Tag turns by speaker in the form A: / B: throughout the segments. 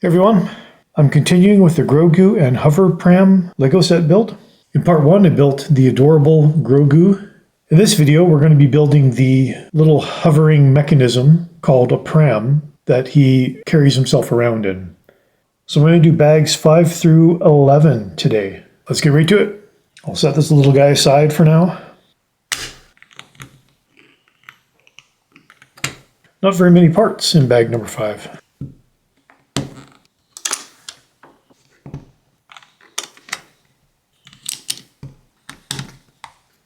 A: Hey everyone, I'm continuing with the Grogu and Hover Pram Lego set build. In part 1 I built the adorable Grogu. In this video we're going to be building the little hovering mechanism called a pram that he carries himself around in. So I'm going to do bags 5 through 11 today. Let's get right to it. I'll set this little guy aside for now. Not very many parts in bag number 5.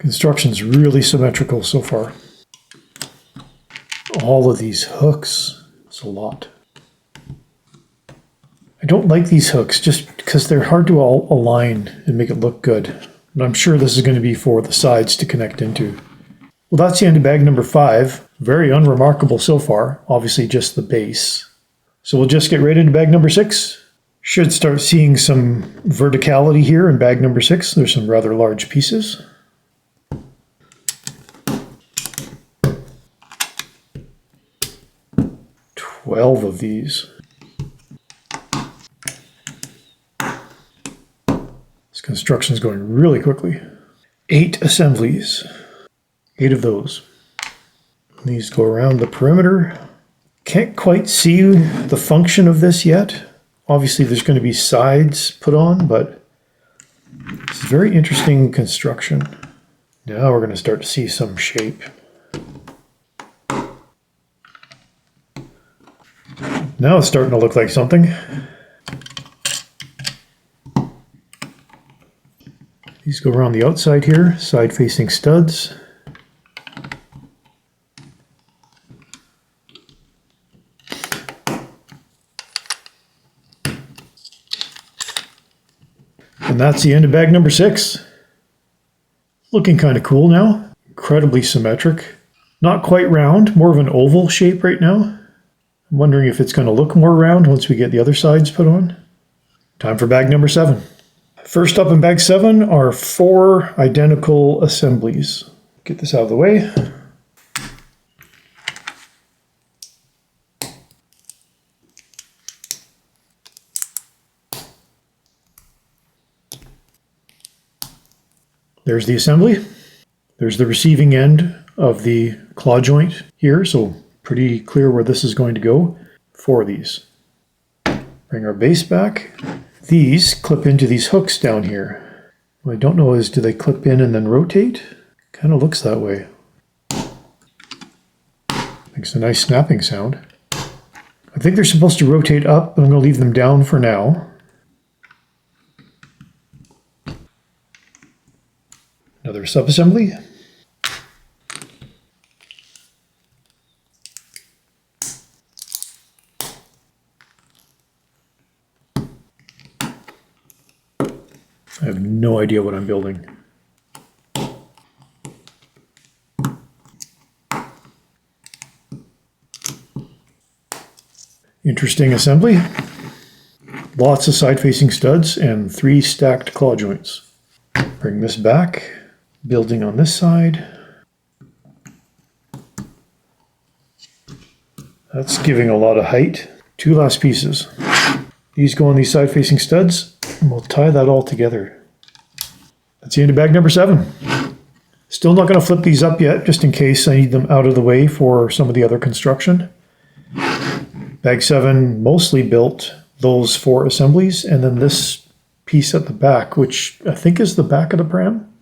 A: Construction's really symmetrical so far. All of these hooks, it's a lot. I don't like these hooks just because they're hard to all align and make it look good. And I'm sure this is going to be for the sides to connect into. Well, that's the end of bag number 5. Very unremarkable so far, obviously just the base. So we'll just get right into bag number 6. Should start seeing some verticality here in bag number 6. There's some rather large pieces. Twelve of these. This construction is going really quickly. 8 assemblies. 8 of those. These go around the perimeter. Can't quite see the function of this yet. Obviously there's going to be sides put on, but it's a very interesting construction. Now we're going to start to see some shape. Now it's starting to look like something. These go around the outside here, side-facing studs. And that's the end of bag number 6. Looking kind of cool now. Incredibly symmetric. Not quite round, more of an oval shape right now. I'm wondering if it's going to look more round once we get the other sides put on. Time for bag number 7. First up in bag 7 are 4 identical assemblies. Get this out of the way. There's the assembly. There's the receiving end of the claw joint here, so pretty clear where this is going to go. 4 of these. Bring our base back. These clip into these hooks down here. What I don't know is, do they clip in and then rotate? Kind of looks that way. Makes a nice snapping sound. I think they're supposed to rotate up, but I'm going to leave them down for now. Another sub-assembly. I have no idea what I'm building. Interesting assembly. Lots of side-facing studs and 3 stacked claw joints. Bring this back, building on this side. That's giving a lot of height. 2 last pieces. These go on these side-facing studs, and we'll tie that all together. That's the end of bag number 7. Still not going to flip these up yet, just in case I need them out of the way for some of the other construction. Bag 7 mostly built those 4 assemblies, and then this piece at the back, which I think is the back of the pram.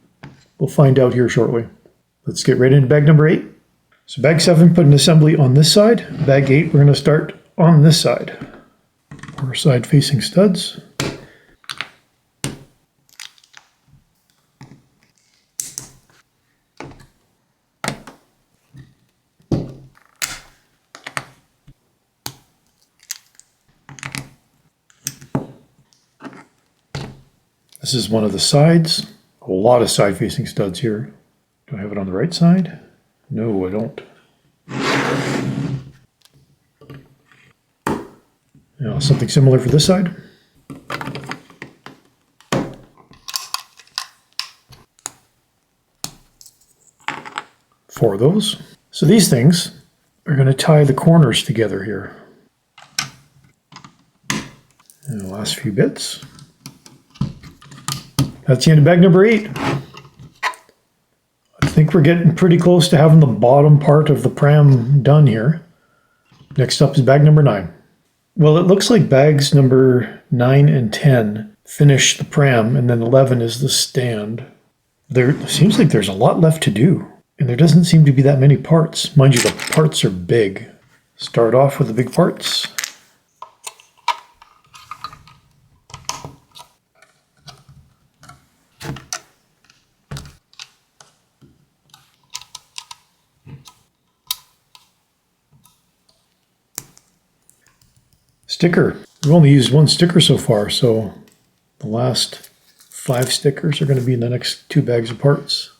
A: We'll find out here shortly. Let's get right into bag number 8. So bag 7 put an assembly on this side. Bag 8 we're going to start on this side. 4 side-facing studs. This is one of the sides. A lot of side-facing studs here. Do I have it on the right side? No, I don't. Now, something similar for this side. 4 of those. So these things are going to tie the corners together here. And the last few bits. That's the end of bag number 8. I think we're getting pretty close to having the bottom part of the pram done here. Next up is bag number 9. Well, it looks like bags number 9 and 10 finish the pram, and then 11 is the stand. There seems like there's a lot left to do, and there doesn't seem to be that many parts. Mind you, the parts are big. Start off with the big parts. Sticker. We've only used one sticker so far, so the last 5 stickers are going to be in the next 2 bags of parts.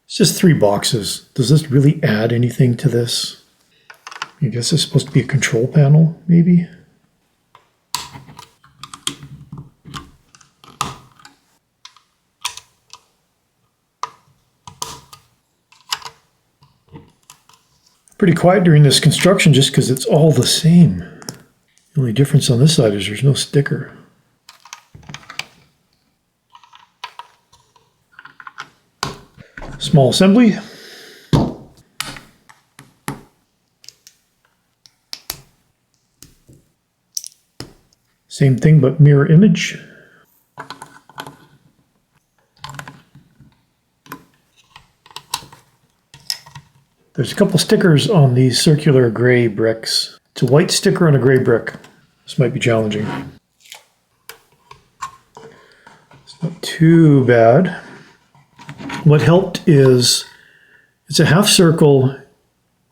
A: It's just 3 boxes. Does this really add anything to this? I guess it's supposed to be a control panel, maybe? Pretty quiet during this construction just because it's all the same. The only difference on this side is there's no sticker. Small assembly. Same thing but mirror image. There's a couple stickers on these circular gray bricks. It's a white sticker on a gray brick. This might be challenging. It's not too bad. What helped is it's a half circle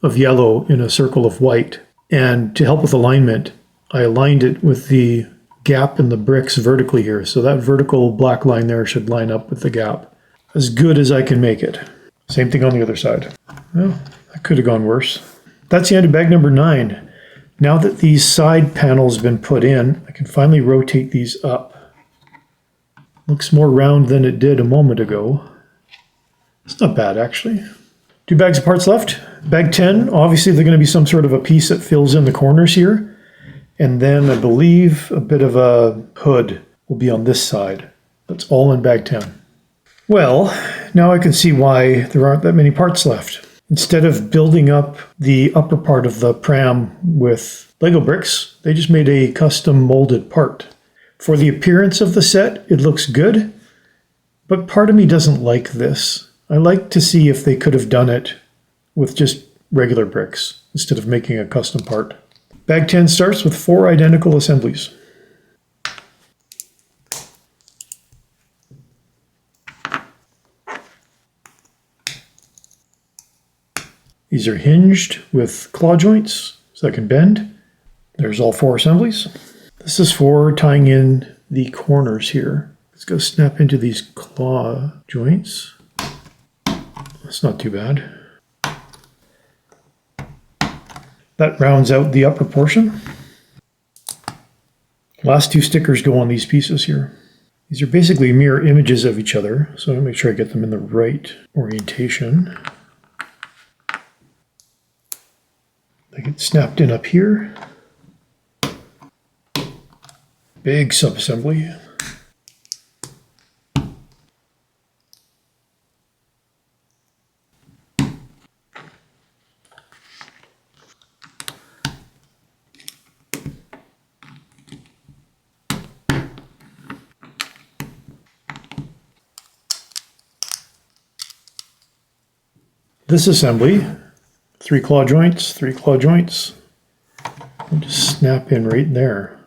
A: of yellow in a circle of white. And to help with alignment, I aligned it with the gap in the bricks vertically here. So that vertical black line there should line up with the gap. As good as I can make it. Same thing on the other side. Well, that could have gone worse. That's the end of bag number 9. Now that these side panels have been put in, I can finally rotate these up. Looks more round than it did a moment ago. It's not bad, actually. 2 bags of parts left. Bag 10, obviously there's going to be some sort of a piece that fills in the corners here. And then I believe a bit of a hood will be on this side. That's all in bag 10. Well, now I can see why there aren't that many parts left. Instead of building up the upper part of the pram with Lego bricks, they just made a custom molded part. For the appearance of the set, it looks good, but part of me doesn't like this. I like to see if they could have done it with just regular bricks instead of making a custom part. Bag 10 starts with 4 identical assemblies. These are hinged with claw joints, so I can bend. There's all 4 assemblies. This is for tying in the corners here. Let's go snap into these claw joints. That's not too bad. That rounds out the upper portion. Last 2 stickers go on these pieces here. These are basically mirror images of each other, so I'll make sure I get them in the right orientation. They get snapped in up here. Big sub-assembly. This assembly, 3 claw joints, 3 claw joints. I'll just snap in right there.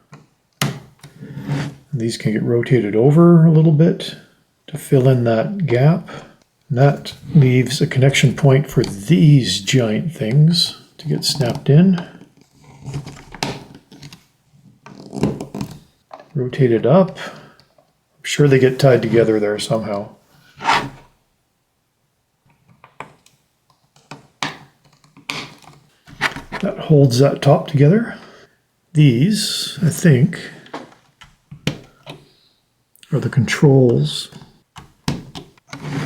A: And these can get rotated over a little bit to fill in that gap. And that leaves a connection point for these giant things to get snapped in. Rotate it up. I'm sure they get tied together there somehow. That holds that top together. These, I think, are the controls.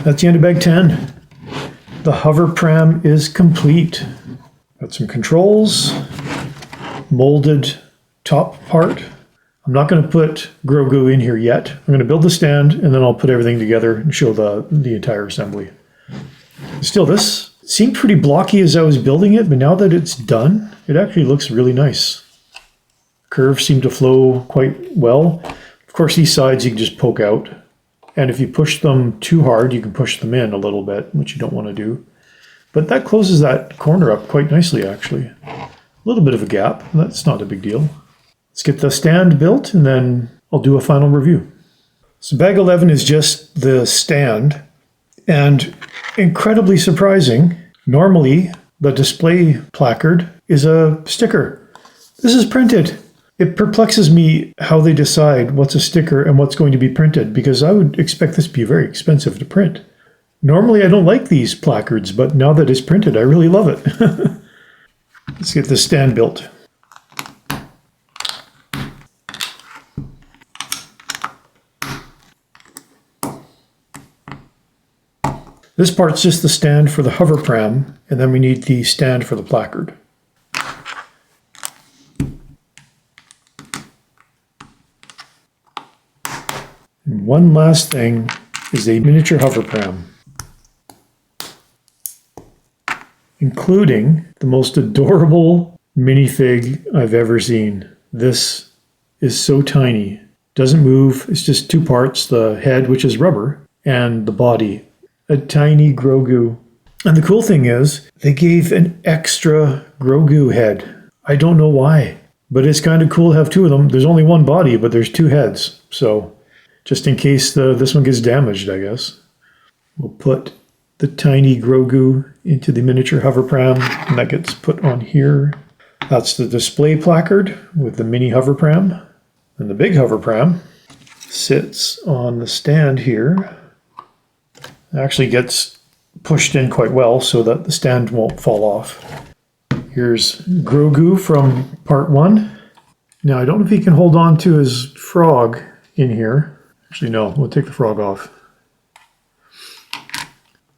A: That's the end of bag 10. The hover pram is complete. Got some controls, molded top part. I'm not going to put Grogu in here yet. I'm going to build the stand and then I'll put everything together and show the entire assembly. Still, this seemed pretty blocky as I was building it, but now that it's done, it actually looks really nice. Curves seem to flow quite well. Of course, these sides you can just poke out. And if you push them too hard, you can push them in a little bit, which you don't want to do. But that closes that corner up quite nicely, actually. A little bit of a gap. That's not a big deal. Let's get the stand built, and then I'll do a final review. So bag 11 is just the stand. And incredibly surprising, normally the display placard is a sticker. This is printed. It perplexes me how they decide what's a sticker and what's going to be printed, because I would expect this to be very expensive to print. Normally I don't like these placards, but now that it's printed, I really love it. Let's get this stand built. This part's just the stand for the hover pram, and then we need the stand for the placard. And one last thing is a miniature hover pram, including the most adorable minifig I've ever seen. This is so tiny. Doesn't move. It's just two parts, the head, which is rubber, and the body. A tiny Grogu. And the cool thing is, they gave an extra Grogu head. I don't know why, but it's kind of cool to have two of them. There's only one body, but there's two heads. So just in case this one gets damaged, I guess. We'll put the tiny Grogu into the miniature hover pram, and that gets put on here. That's the display placard with the mini hover pram. And the big hover pram sits on the stand here. It actually gets pushed in quite well so that the stand won't fall off. Here's Grogu from part 1. Now, I don't know if he can hold on to his frog in here. Actually, no, we'll take the frog off.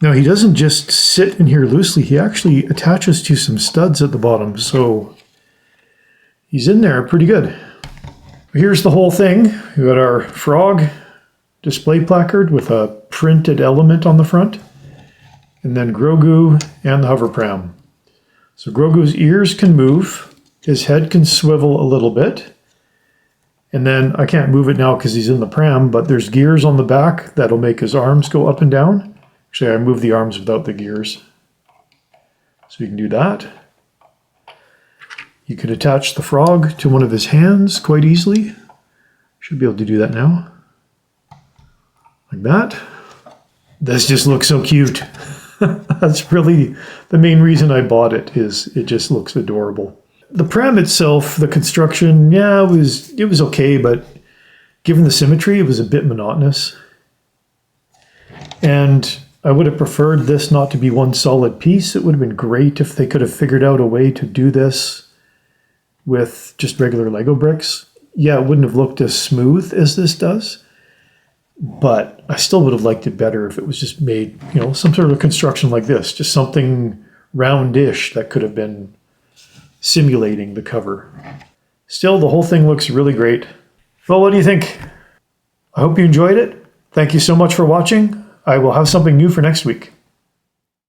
A: Now, he doesn't just sit in here loosely. He actually attaches to some studs at the bottom, so he's in there pretty good. Here's the whole thing. We got our frog display placard with a printed element on the front, and then Grogu and the hover pram. So Grogu's ears can move, his head can swivel a little bit, and then I can't move it now because he's in the pram, but there's gears on the back that'll make his arms go up and down. Actually, I moved the arms without the gears, so you can do that. You could attach the frog to one of his hands quite easily. Should be able to do that now. Like that. This just looks so cute. That's really the main reason I bought it, is it just looks adorable. The pram itself, the construction, yeah, it was okay, but given the symmetry, it was a bit monotonous. And I would have preferred this not to be one solid piece. It would have been great if they could have figured out a way to do this with just regular Lego bricks. Yeah, it wouldn't have looked as smooth as this does. But I still would have liked it better if it was just made, some sort of construction like this. Just something roundish that could have been simulating the cover. Still, the whole thing looks really great. Well, what do you think? I hope you enjoyed it. Thank you so much for watching. I will have something new for next week.